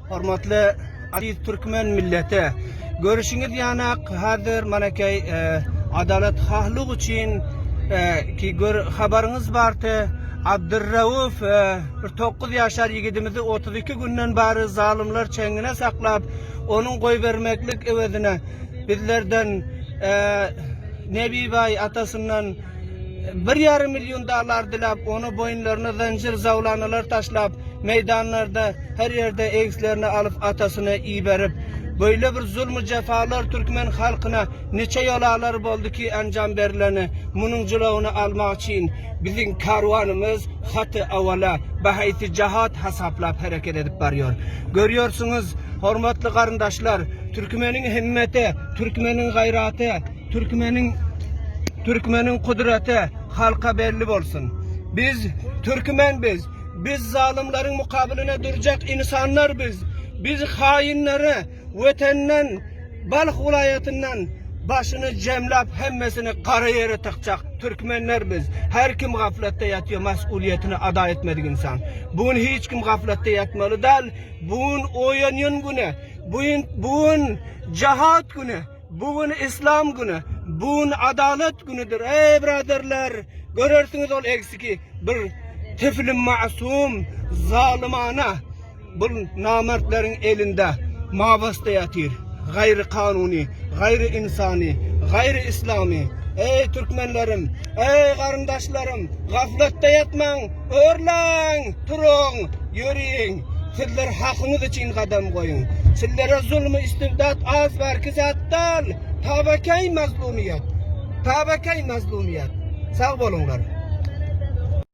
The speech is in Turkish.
Hormatly aziz Türkmen milleti, görüşüňiz ýanak hazır manakay adalet hahlyk üçin ki habaryňyz barty. Abdurrauf bir 9 ýaşar ýigidimizi 32 günden bary zalimler çeňine saklap, onuň goý bermeklik ewedine bizlerden Nebi Bay atasından 1,5 milyon dolar dilap, onu boyunlarına zincir zavlanalar taşlap, meydanlarda her yerde eğislerini alıp atasına iyi berip, böyle bir zulmü cefalar Türkmen halkına neçe yolalar boldu ki encam berileni, munun jylawını almak için bizim karwanımız hatı awala bahayti cihat hasaplap hareket edip barıyor. Görüyorsunuz hormatly garyndaşlar, Türkmenin himmeti, Türkmenin gaýraty, Türkmenin kudreti halka belli bolsun. Biz Türkmen biz zalimlerin mukabiline duracak insanlar biz hainleri vetenden Balx vilayetinden başını cemlap hemmesini kara yere tıkacak Türkmenler biz. Her kim gaflette yatıyor, mesuliyetini ada etmedik insan. Bugün hiç kim gaflette yatmalı değil. Bugün oyunun günü, bugün cihat günü, bugün İslam günü, bugün adalet günüdür. Ey braderler, görürsünüz ol eksiki bir tiflim masum zalimana bu namertlerin elinde mabasta yatır. Gayri kanuni, gayri insani, gayri İslami. Ey Türkmenlerim, ey karındaşlarım, gaflette yatman, örlen, turun, yürüyün. Sizler hakkınız için kadem koyun. Sizlere zulmü istibdat az verkizattal. Tabakay mazlumiyet. Sağ olunlar.